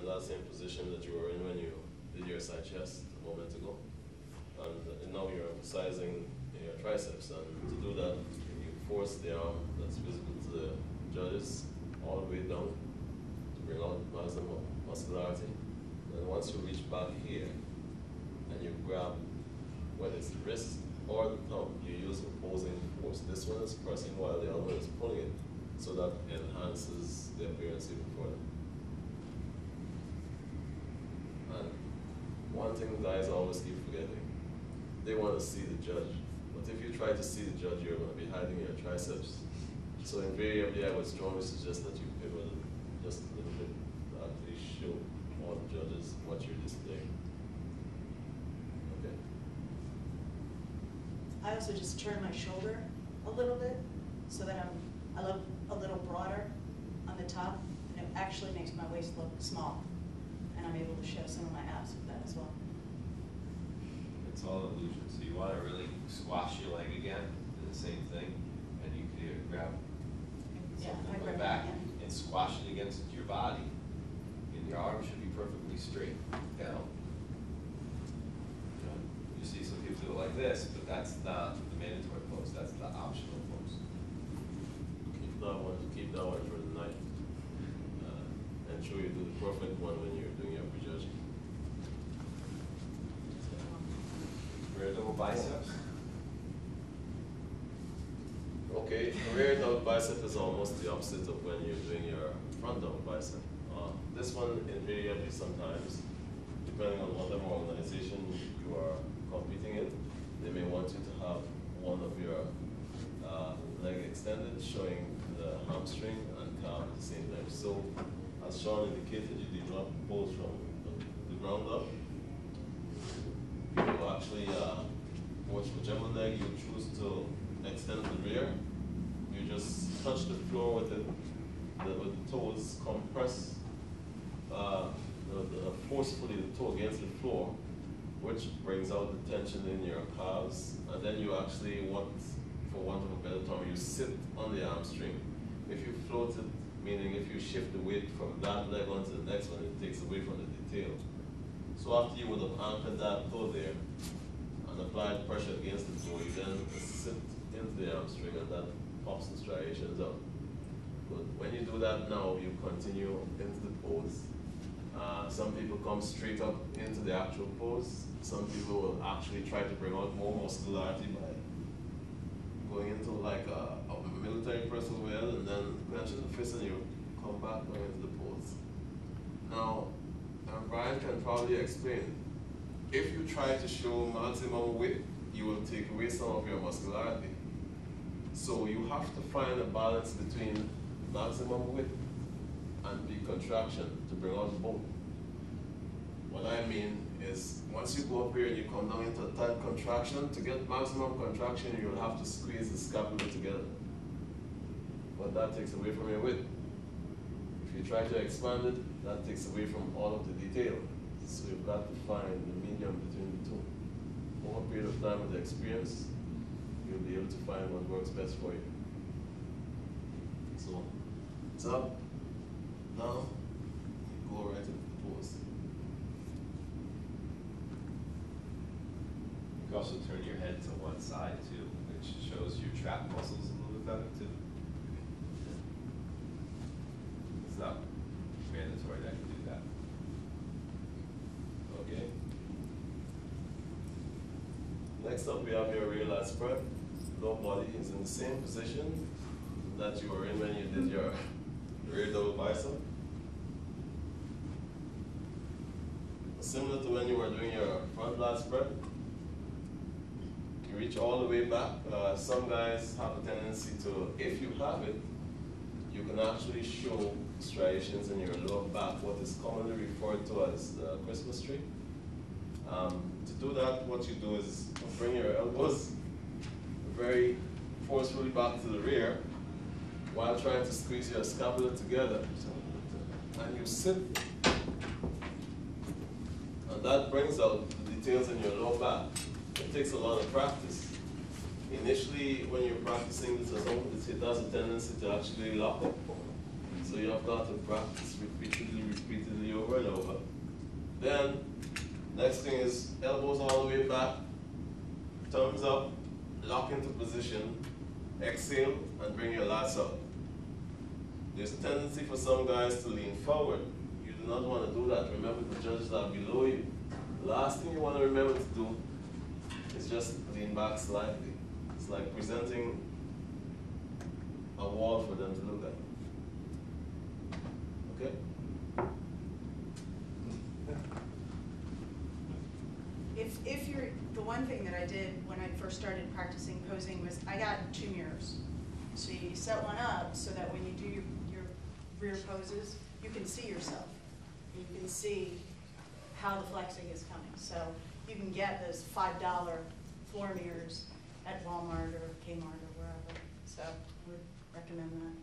in that same position that you were in when you did your side chest a moment ago. And now you're emphasizing your triceps. And to do that, you force the arm that's visible to the judges all the way down to bring out maximum muscularity. And once you reach back here and you grab whether it's the wrist or the thumb, you use opposing force. This one is pressing while the other one is pulling it, so that enhances the appearance even further. And one thing guys always keep forgetting, they want to see the judge. But if you try to see the judge, you're going to be hiding your triceps. So invariably, I would strongly suggest that you pivot just a little bit to actually show all the judges what you're displaying. Okay. I also just turn my shoulder a little bit so that I look a little broader on the top, and it actually makes my waist look small, and I'm able to show some of my abs with that as well. It's all illusion. So you want to really squash your leg again, do the same thing, and you can either grab something on the back and squash it against your body, and your arm should be perfectly straight down. You see some people do it like this, but that's not the mandatory pose. That's the optional pose. Keep that one for the night. Ensure you do the perfect one when you're doing your prejudging. Rear double biceps. Okay, rear double bicep is almost the opposite of when you're doing your front double bicep. This one invariably sometimes, depending on whatever organization you are competing in, they may want you to have one of your leg extended, showing the hamstring and calf at the same time. So, as Sean indicated, you develop pose from the ground up. You actually, whichever leg you choose to extend the rear, you just touch the floor with the toes, compress forcefully the toe against the floor, which brings out the tension in your calves, and then you actually for want of a better term, you sit on the hamstring. If you float it, meaning if you shift the weight from that leg onto the next one, it takes away from the detail. So after you would have anchored that toe there and applied pressure against the toe, you then sit into the hamstring, and that pops the striations out. But when you do that now, you continue into the pose. Some people come straight up into the actual pose. Some people will actually try to bring out more muscularity by going into like a military press as well, and then clenching the fist, and you come back going into the pose. Now, Brian can probably explain, if you try to show maximum width, you will take away some of your muscularity. So you have to find a balance between maximum width and the contraction to bring out both. What I mean is, once you go up here and you come down into a tight contraction, to get maximum contraction, you'll have to squeeze the scapula together. But that takes away from your width. If you try to expand it, that takes away from all of the detail. So you've got to find the medium between the two. Over a period of time with the experience, you'll be able to find what works best for you. So, it's up, down, go right into the pose. You can also turn your head to one side too, which shows your trap muscles a little bit better too. It's not mandatory that you do that. Okay. Next up, we have your rear lat spread. Lower body is in the same position that you were in when you did your rear double bicep. Similar to when you were doing your front lat spread. You reach all the way back. Some guys have a tendency to, if you have it, you can actually show striations in your lower back, what is commonly referred to as the Christmas tree. To do that, what you do is bring your elbows very forcefully back to the rear while trying to squeeze your scapula together. And you sit, and that brings out the details in your lower back. It takes a lot of practice. Initially, when you're practicing this at home, it has a tendency to actually lock up. So you have got to practice repeatedly over and over. Next thing is elbows all the way back, thumbs up, lock into position, exhale, and bring your lats up. There's a tendency for some guys to lean forward. You do not want to do that. Remember, the judges are below you. Last thing you want to remember to do is just lean back slightly. It's like presenting a wall for them to look at. Okay? If you're, the one thing that I did when I first started practicing posing was I got 2 mirrors. So you set one up so that when you do your rear poses, you can see yourself. You can see how the flexing is coming. So you can get those $5 floor mirrors at Walmart or Kmart or wherever. So I would recommend that.